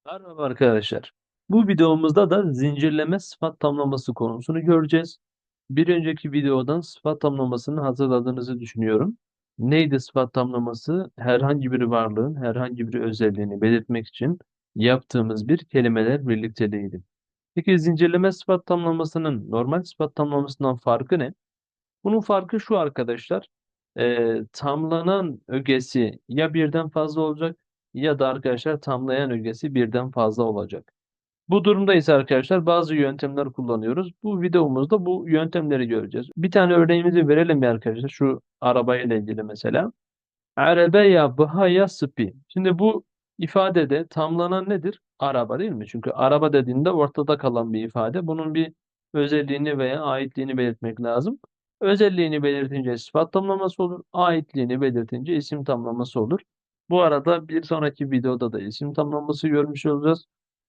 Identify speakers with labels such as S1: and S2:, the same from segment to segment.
S1: Merhaba arkadaşlar. Bu videomuzda da zincirleme sıfat tamlaması konusunu göreceğiz. Bir önceki videodan sıfat tamlamasını hazırladığınızı düşünüyorum. Neydi sıfat tamlaması? Herhangi bir varlığın herhangi bir özelliğini belirtmek için yaptığımız bir kelimeler birlikteliğiydi. Peki zincirleme sıfat tamlamasının normal sıfat tamlamasından farkı ne? Bunun farkı şu arkadaşlar. Tamlanan ögesi ya birden fazla olacak ya da arkadaşlar tamlayan ögesi birden fazla olacak. Bu durumda ise arkadaşlar bazı yöntemler kullanıyoruz. Bu videomuzda bu yöntemleri göreceğiz. Bir tane örneğimizi verelim ya arkadaşlar. Şu arabayla ilgili mesela. Arabeya bihaya spi. Şimdi bu ifadede tamlanan nedir? Araba değil mi? Çünkü araba dediğinde ortada kalan bir ifade. Bunun bir özelliğini veya aitliğini belirtmek lazım. Özelliğini belirtince sıfat tamlaması olur. Aitliğini belirtince isim tamlaması olur. Bu arada bir sonraki videoda da isim tamlaması görmüş olacağız.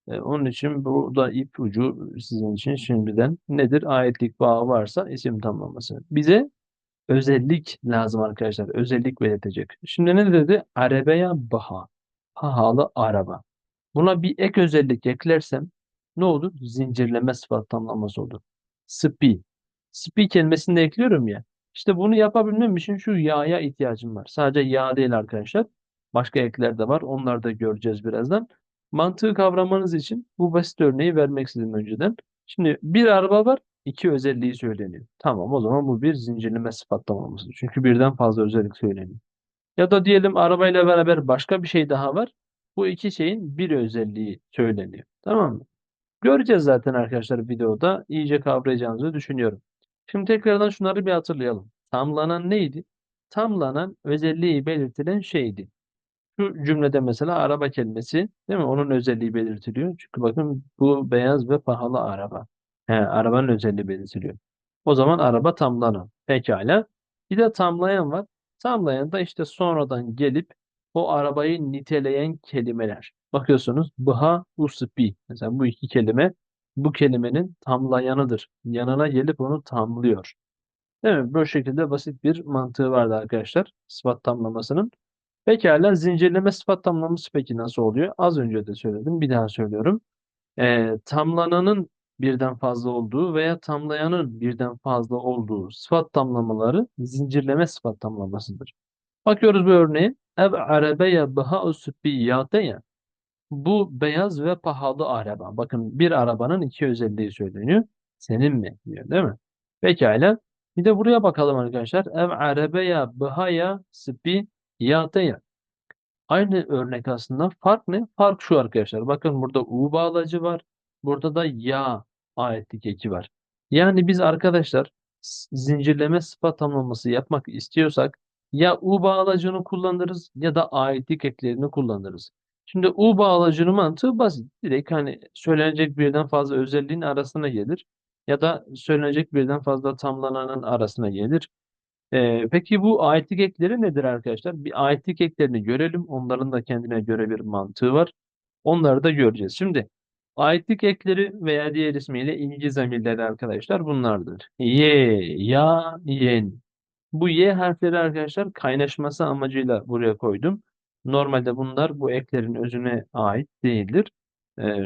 S1: Onun için bu da ipucu sizin için şimdiden nedir? Aitlik bağı varsa isim tamlaması. Bize özellik lazım arkadaşlar. Özellik belirtecek. Şimdi ne dedi? Arabaya baha. Pahalı araba. Buna bir ek özellik eklersem ne olur? Zincirleme sıfat tamlaması olur. Spi. Spi kelimesini de ekliyorum ya. İşte bunu yapabilmem için şu ya'ya ihtiyacım var. Sadece ya değil arkadaşlar. Başka ekler de var. Onları da göreceğiz birazdan. Mantığı kavramanız için bu basit örneği vermek istedim önceden. Şimdi bir araba var. İki özelliği söyleniyor. Tamam, o zaman bu bir zincirleme sıfatlamamız. Çünkü birden fazla özellik söyleniyor. Ya da diyelim arabayla beraber başka bir şey daha var. Bu iki şeyin bir özelliği söyleniyor. Tamam mı? Göreceğiz zaten arkadaşlar videoda. İyice kavrayacağınızı düşünüyorum. Şimdi tekrardan şunları bir hatırlayalım. Tamlanan neydi? Tamlanan özelliği belirtilen şeydi. Şu cümlede mesela araba kelimesi değil mi? Onun özelliği belirtiliyor. Çünkü bakın bu beyaz ve pahalı araba. Arabanın özelliği belirtiliyor. O zaman araba tamlanan. Pekala. Bir de tamlayan var. Tamlayan da işte sonradan gelip o arabayı niteleyen kelimeler. Bakıyorsunuz bıha uspi. Mesela bu iki kelime bu kelimenin tamlayanıdır. Yanına gelip onu tamlıyor. Değil mi? Böyle şekilde basit bir mantığı vardı arkadaşlar. Sıfat tamlamasının. Pekala zincirleme sıfat tamlaması peki nasıl oluyor? Az önce de söyledim, bir daha söylüyorum. Tamlananın birden fazla olduğu veya tamlayanın birden fazla olduğu sıfat tamlamaları zincirleme sıfat tamlamasıdır. Bakıyoruz bu örneğe. Ev arabeye baha sübbiyateye. Bu beyaz ve pahalı araba. Bakın bir arabanın iki özelliği söyleniyor. Senin mi diyor değil mi? Pekala. Bir de buraya bakalım arkadaşlar. Ev arabeye bahaya sübbiyateye. Aynı örnek aslında. Fark ne? Fark şu arkadaşlar. Bakın burada U bağlacı var. Burada da ya ayetlik eki var. Yani biz arkadaşlar zincirleme sıfat tamlaması yapmak istiyorsak ya U bağlacını kullanırız ya da aitlik eklerini kullanırız. Şimdi U bağlacının mantığı basit. Direkt hani söylenecek birden fazla özelliğin arasına gelir ya da söylenecek birden fazla tamlananın arasına gelir. Peki bu aitlik ekleri nedir arkadaşlar? Bir aitlik eklerini görelim. Onların da kendine göre bir mantığı var. Onları da göreceğiz. Şimdi aitlik ekleri veya diğer ismiyle ilgi zamirleri arkadaşlar bunlardır. Ye, ya, yen. Bu y harfleri arkadaşlar kaynaşması amacıyla buraya koydum. Normalde bunlar bu eklerin özüne ait değildir.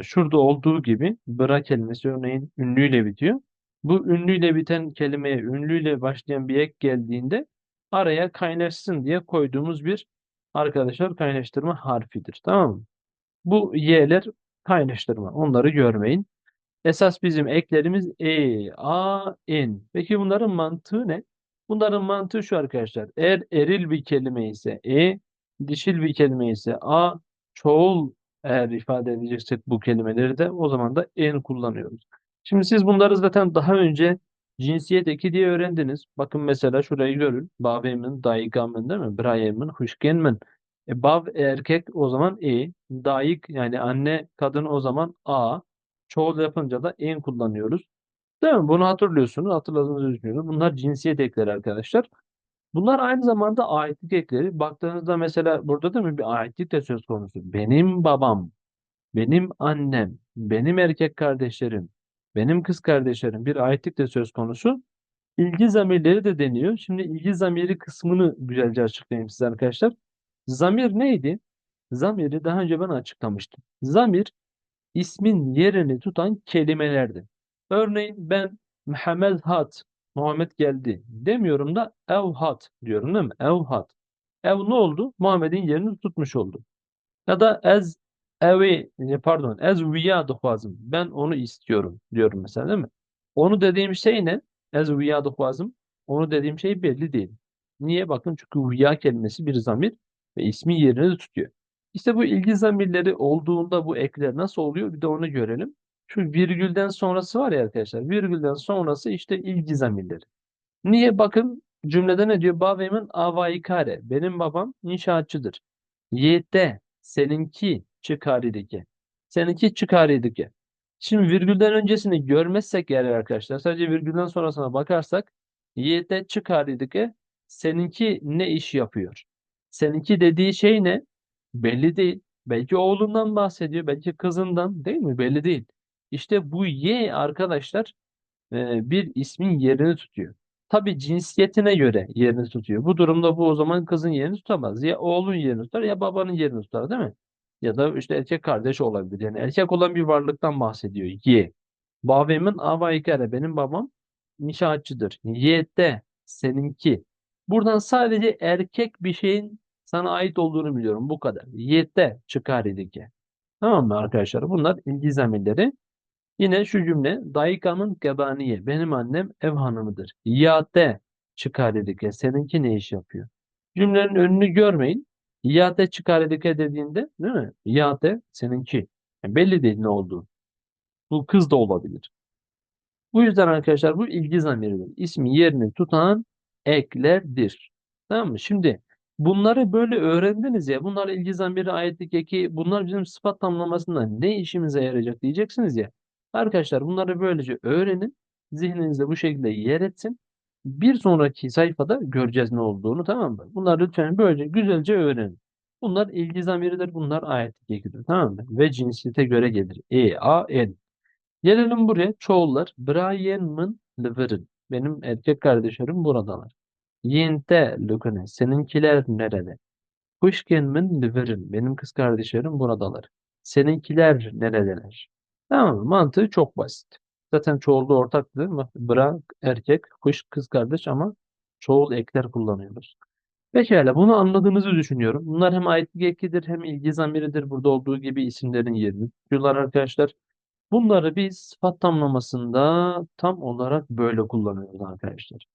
S1: Şurada olduğu gibi bra kelimesi örneğin ünlüyle bitiyor. Bu ünlüyle biten kelimeye ünlüyle başlayan bir ek geldiğinde araya kaynaşsın diye koyduğumuz bir arkadaşlar kaynaştırma harfidir. Tamam mı? Bu y'ler kaynaştırma. Onları görmeyin. Esas bizim eklerimiz a, n. Peki bunların mantığı ne? Bunların mantığı şu arkadaşlar. Eğer eril bir kelime ise dişil bir kelime ise a, çoğul eğer ifade edeceksek bu kelimeleri de o zaman da n kullanıyoruz. Şimdi siz bunları zaten daha önce cinsiyet eki diye öğrendiniz. Bakın mesela şurayı görün. Bavemin, daigamın değil mi? Brayemin, huşgenmin. Bav erkek o zaman daik yani anne kadın o zaman a. Çoğul yapınca da en kullanıyoruz. Değil mi? Bunu hatırlıyorsunuz. Hatırladığınızı düşünüyorum. Bunlar cinsiyet ekleri arkadaşlar. Bunlar aynı zamanda aitlik ekleri. Baktığınızda mesela burada değil mi bir aitlik de söz konusu. Benim babam, benim annem, benim erkek kardeşlerim, benim kız kardeşlerim bir aitlik de söz konusu. İlgi zamirleri de deniyor. Şimdi ilgi zamiri kısmını güzelce açıklayayım size arkadaşlar. Zamir neydi? Zamiri daha önce ben açıklamıştım. Zamir ismin yerini tutan kelimelerdir. Örneğin ben Muhammed hat, Muhammed geldi demiyorum da evhat diyorum değil mi? Evhat. Ev ne oldu? Muhammed'in yerini tutmuş oldu. Ya da ez viya lazım. Ben onu istiyorum diyorum mesela değil mi? Onu dediğim şey ne? Ez viya lazım. Onu dediğim şey belli değil. Niye? Bakın çünkü viya kelimesi bir zamir ve ismin yerini tutuyor. İşte bu ilgi zamirleri olduğunda bu ekler nasıl oluyor? Bir de onu görelim. Şu virgülden sonrası var ya arkadaşlar. Virgülden sonrası işte ilgi zamirleri. Niye? Bakın cümlede ne diyor? Bavemin avaikare. Benim babam inşaatçıdır. Yiğit'te seninki çıkarideki. Seninki çıkarideki. Şimdi virgülden öncesini görmezsek eğer arkadaşlar sadece virgülden sonrasına bakarsak Yiğit'te çıkarideki seninki ne iş yapıyor? Seninki dediği şey ne? Belli değil. Belki oğlundan bahsediyor, belki kızından değil mi? Belli değil. İşte bu ye arkadaşlar bir ismin yerini tutuyor. Tabii cinsiyetine göre yerini tutuyor. Bu durumda bu o zaman kızın yerini tutamaz. Ya oğlun yerini tutar ya babanın yerini tutar değil mi? Ya da işte erkek kardeş olabilir. Yani erkek olan bir varlıktan bahsediyor. Ye. Bavemin avaykere. Benim babam inşaatçıdır. Ye'de seninki. Buradan sadece erkek bir şeyin sana ait olduğunu biliyorum. Bu kadar. Ye'de çıkar idik. Tamam mı arkadaşlar? Bunlar ilgi zamirleri. Yine şu cümle Dayıkamın gebaniye. Benim annem ev hanımıdır. Yate çıkar dedik. Seninki ne iş yapıyor? Cümlenin önünü görmeyin. Yate çıkar dedik dediğinde değil mi? Yate seninki. Belli değil ne olduğu. Bu kız da olabilir. Bu yüzden arkadaşlar bu ilgi zamiridir. İsmi yerini tutan eklerdir. Tamam mı? Şimdi bunları böyle öğrendiniz ya. Bunlar ilgi zamiri, ayetlik eki. Bunlar bizim sıfat tamlamasında ne işimize yarayacak diyeceksiniz ya. Arkadaşlar bunları böylece öğrenin. Zihninizde bu şekilde yer etsin. Bir sonraki sayfada göreceğiz ne olduğunu, tamam mı? Bunları lütfen böylece güzelce öğrenin. Bunlar ilgi zamiridir. Bunlar ayetlik ekidir. Tamam mı? Ve cinsiyete göre gelir. A, N. Gelelim buraya. Çoğullar. Brian'ın Liver'ın. Benim erkek kardeşlerim buradalar. Yinte Lukane. Seninkiler nerede? Pushkin'in Liver'ın. Benim kız kardeşlerim buradalar. Seninkiler neredeler? Tamam mı? Mantığı çok basit. Zaten çoğulda ortaktı. Bra erkek, kuş kız kardeş ama çoğul ekler kullanıyoruz. Pekala bunu anladığınızı düşünüyorum. Bunlar hem aitlik ekidir hem ilgi zamiridir. Burada olduğu gibi isimlerin yerini tutuyorlar arkadaşlar. Bunları biz sıfat tamlamasında tam olarak böyle kullanıyoruz arkadaşlar.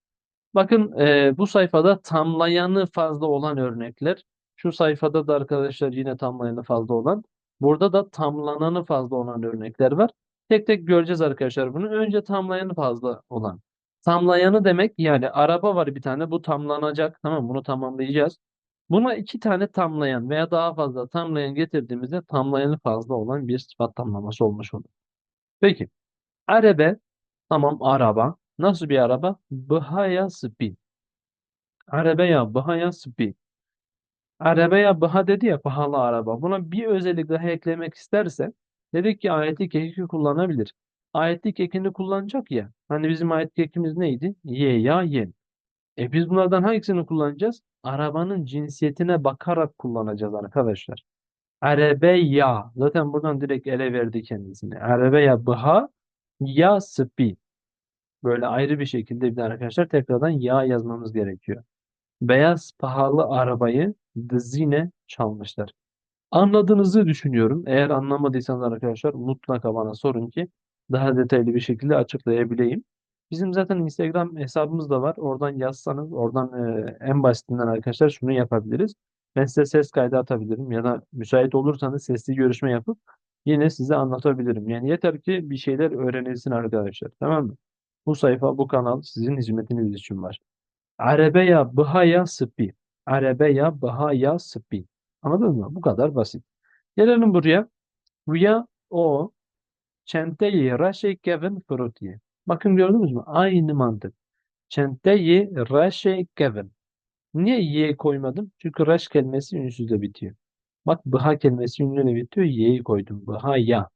S1: Bakın bu sayfada tamlayanı fazla olan örnekler. Şu sayfada da arkadaşlar yine tamlayanı fazla olan. Burada da tamlananı fazla olan örnekler var. Tek tek göreceğiz arkadaşlar bunu. Önce tamlayanı fazla olan. Tamlayanı demek yani araba var bir tane bu tamlanacak. Tamam bunu tamamlayacağız. Buna iki tane tamlayan veya daha fazla tamlayan getirdiğimizde tamlayanı fazla olan bir sıfat tamlaması olmuş olur. Peki. Araba. Tamam araba. Nasıl bir araba? Bhaya speed. Arabaya bhaya speed. Arabaya bha dedi ya pahalı araba. Buna bir özellik daha eklemek isterse dedik ki ayetlik eki kullanabilir. Ayetlik ekini kullanacak ya. Hani bizim ayetlik ekimiz neydi? Ye ya yen. Biz bunlardan hangisini kullanacağız? Arabanın cinsiyetine bakarak kullanacağız arkadaşlar. Arabeya. Zaten buradan direkt ele verdi kendisini. Arabeya bha ya speed. Böyle ayrı bir şekilde bir de arkadaşlar tekrardan ya yazmamız gerekiyor. Beyaz pahalı arabayı dizine çalmışlar. Anladığınızı düşünüyorum. Eğer anlamadıysanız arkadaşlar mutlaka bana sorun ki daha detaylı bir şekilde açıklayabileyim. Bizim zaten Instagram hesabımız da var. Oradan yazsanız oradan en basitinden arkadaşlar şunu yapabiliriz. Ben size ses kaydı atabilirim ya da müsait olursanız sesli görüşme yapıp yine size anlatabilirim. Yani yeter ki bir şeyler öğrenilsin arkadaşlar. Tamam mı? Bu sayfa, bu kanal sizin hizmetiniz için var. Arabeya bhaya spi. Arabeya bhaya spi. Anladın mı? Bu kadar basit. Gelelim buraya. Buraya o çenteyi raşe kevin frutiye. Bakın gördünüz mü? Aynı mantık. Çenteyi raşe kevin. Niye ye koymadım? Çünkü raş kelimesi ünsüzle bitiyor. Bak bha kelimesi ünlüyle bitiyor. Ye'yi koydum. Bha ya.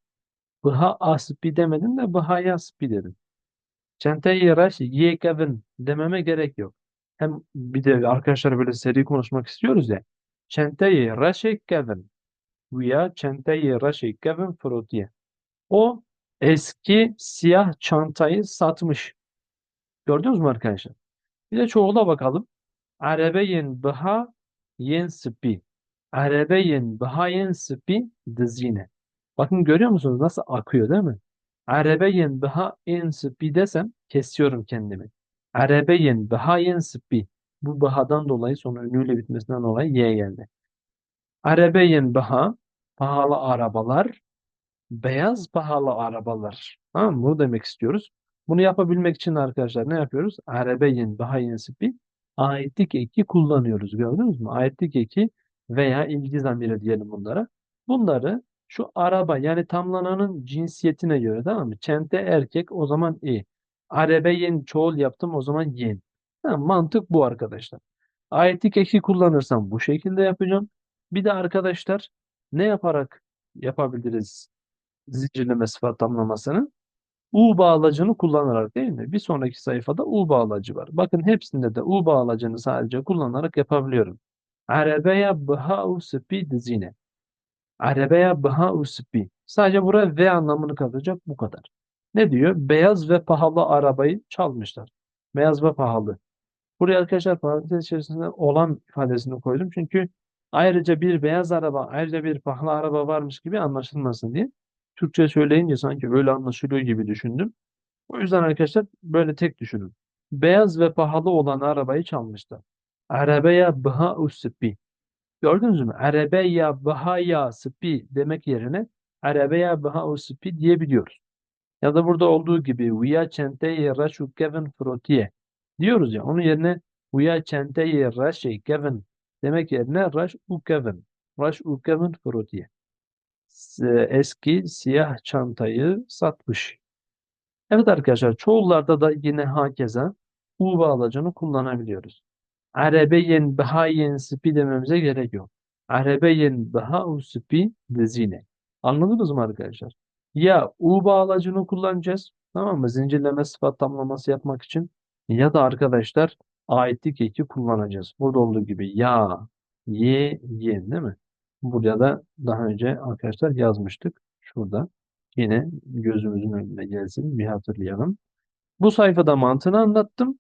S1: Bha aspi demedim de bha ya spi dedim. Çentayı raş ye Kevin dememe gerek yok. Hem bir de arkadaşlar böyle seri konuşmak istiyoruz ya. Çentayı raşe Kevin. Veya çentayı raşe Kevin Frutiye. O eski siyah çantayı satmış. Gördünüz mü arkadaşlar? Bir de çoğula bakalım. Arabeyin baha yen spi. Arabeyin baha yen spi dizine. Bakın görüyor musunuz nasıl akıyor değil mi? Arabeyin baha yen spi desem kesiyorum kendimi. Arabeyin baha yen spi. Bu bahadan dolayı sonra ünlüyle bitmesinden dolayı ye geldi. Arabeyin baha pahalı arabalar. Beyaz pahalı arabalar. Tamam mı? Bunu demek istiyoruz. Bunu yapabilmek için arkadaşlar ne yapıyoruz? Arabeyin daha yenisi bir aitlik eki kullanıyoruz. Gördünüz mü? Aitlik eki veya ilgi zamiri diyelim bunlara. Bunları şu araba yani tamlananın cinsiyetine göre tamam mı? Çente erkek o zaman i. Arabeyin çoğul yaptım o zaman yin. Tamam, mantık bu arkadaşlar. Aitlik eki kullanırsam bu şekilde yapacağım. Bir de arkadaşlar ne yaparak yapabiliriz zincirleme sıfat tamlamasını? U bağlacını kullanarak değil mi? Bir sonraki sayfada U bağlacı var. Bakın hepsinde de U bağlacını sadece kullanarak yapabiliyorum. Arabaya bha'u spi dizine. Arabaya bha'u spi. Sadece buraya V anlamını katacak bu kadar. Ne diyor? Beyaz ve pahalı arabayı çalmışlar. Beyaz ve pahalı. Buraya arkadaşlar parantez içerisinde olan ifadesini koydum. Çünkü ayrıca bir beyaz araba, ayrıca bir pahalı araba varmış gibi anlaşılmasın diye. Türkçe söyleyince sanki böyle anlaşılıyor gibi düşündüm. O yüzden arkadaşlar böyle tek düşünün. Beyaz ve pahalı olan arabayı çalmışlar. Arabaya bha uspi. Gördünüz mü? Arabaya bhaya spi demek yerine arabaya bha uspi diyebiliyoruz. Ya da burada olduğu gibi Via centeye raşu Kevin frotiye diyoruz ya. Onun yerine Via centeye raşe Kevin demek yerine raş u Kevin. Raş u Kevin frotiye. Eski siyah çantayı satmış. Evet arkadaşlar çoğullarda da yine hakeza u bağlacını kullanabiliyoruz. Arabeyen bahayen spi dememize gerek yok. Arabeyen bahau spi dizine. Anladınız mı arkadaşlar? Ya u bağlacını kullanacağız. Tamam mı? Zincirleme sıfat tamlaması yapmak için. Ya da arkadaşlar aitlik eki kullanacağız. Burada olduğu gibi ya, ye, yen değil mi? Burada da daha önce arkadaşlar yazmıştık. Şurada. Yine gözümüzün önüne gelsin. Bir hatırlayalım. Bu sayfada mantığını anlattım.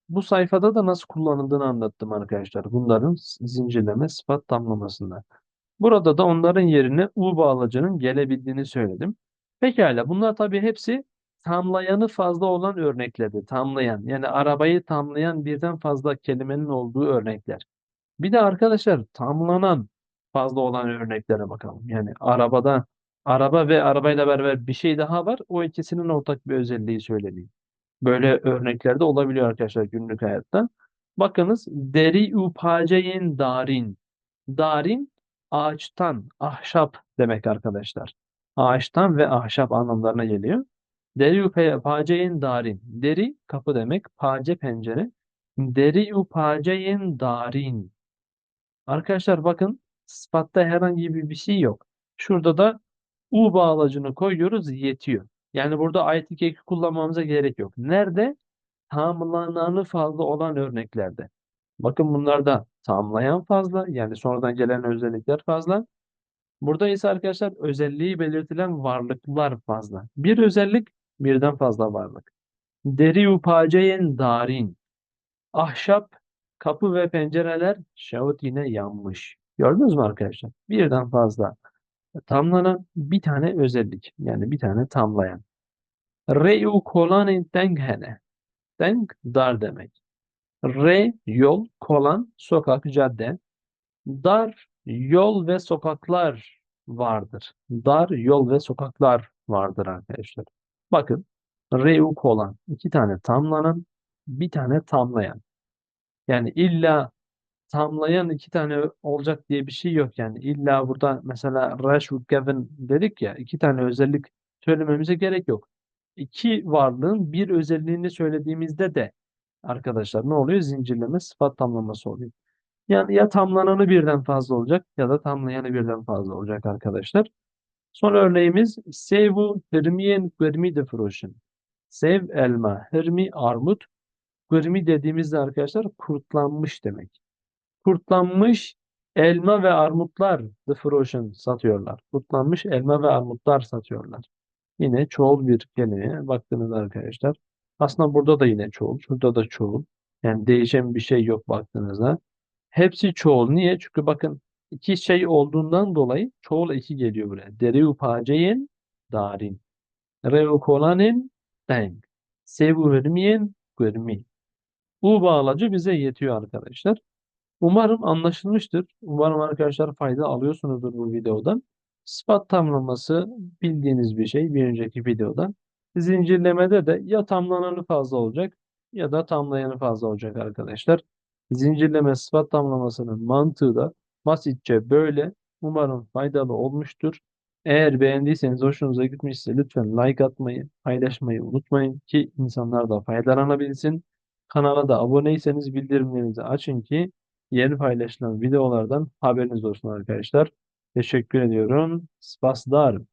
S1: Bu sayfada da nasıl kullanıldığını anlattım arkadaşlar. Bunların zincirleme sıfat tamlamasında. Burada da onların yerine u bağlacının gelebildiğini söyledim. Pekala bunlar tabii hepsi tamlayanı fazla olan örneklerdi. Tamlayan yani arabayı tamlayan birden fazla kelimenin olduğu örnekler. Bir de arkadaşlar tamlanan fazla olan örneklere bakalım. Yani araba ve arabayla beraber bir şey daha var. O ikisinin ortak bir özelliği söyleniyor. Böyle örnekler de olabiliyor arkadaşlar günlük hayatta. Bakınız deri upaceyin darin. Darin ağaçtan, ahşap demek arkadaşlar. Ağaçtan ve ahşap anlamlarına geliyor. Deri upaceyin darin. Deri kapı demek. Pace pencere. Deri upaceyin darin. Arkadaşlar bakın sıfatta herhangi bir şey yok. Şurada da u bağlacını koyuyoruz yetiyor. Yani burada ayet-i eki kullanmamıza gerek yok. Nerede? Tamlananı fazla olan örneklerde. Bakın bunlarda tamlayan fazla yani sonradan gelen özellikler fazla. Burada ise arkadaşlar özelliği belirtilen varlıklar fazla. Bir özellik birden fazla varlık. Deri upaceyen darin. Ahşap kapı ve pencereler şahut yine yanmış. Gördünüz mü arkadaşlar? Birden fazla tamlanan bir tane özellik. Yani bir tane tamlayan. Re'u kolanin tenghene. Teng dar demek. Re yol, kolan sokak, cadde. Dar yol ve sokaklar vardır. Dar yol ve sokaklar vardır arkadaşlar. Bakın Re'u kolan iki tane tamlanan bir tane tamlayan. Yani illa tamlayan iki tane olacak diye bir şey yok yani. İlla burada mesela Rush with Gavin dedik ya iki tane özellik söylememize gerek yok. İki varlığın bir özelliğini söylediğimizde de arkadaşlar ne oluyor? Zincirleme sıfat tamlaması oluyor. Yani ya tamlananı birden fazla olacak ya da tamlayanı birden fazla olacak arkadaşlar. Son örneğimiz Sevu Hırmiyen Gırmi de Froşun. Sev elma, hırmi armut. Gırmi dediğimizde arkadaşlar kurtlanmış demek. Kurtlanmış elma ve armutlar The Frozen satıyorlar. Kurtlanmış elma ve armutlar satıyorlar. Yine çoğul bir kelimeye baktığınızda arkadaşlar. Aslında burada da yine çoğul. Şurada da çoğul. Yani değişen bir şey yok baktığınızda. Hepsi çoğul. Niye? Çünkü bakın iki şey olduğundan dolayı çoğul eki geliyor buraya. Deriu paceyin darin. Reu kolanin denk. Sevu vermeyen görmeyin. Bu bağlacı bize yetiyor arkadaşlar. Umarım anlaşılmıştır. Umarım arkadaşlar fayda alıyorsunuzdur bu videodan. Sıfat tamlaması bildiğiniz bir şey bir önceki videodan. Zincirlemede de ya tamlananı fazla olacak ya da tamlayanı fazla olacak arkadaşlar. Zincirleme sıfat tamlamasının mantığı da basitçe böyle. Umarım faydalı olmuştur. Eğer beğendiyseniz, hoşunuza gitmişse lütfen like atmayı, paylaşmayı unutmayın ki insanlar da faydalanabilsin. Kanala da aboneyseniz bildirimlerinizi açın ki yeni paylaşılan videolardan haberiniz olsun arkadaşlar. Teşekkür ediyorum. Spaslar.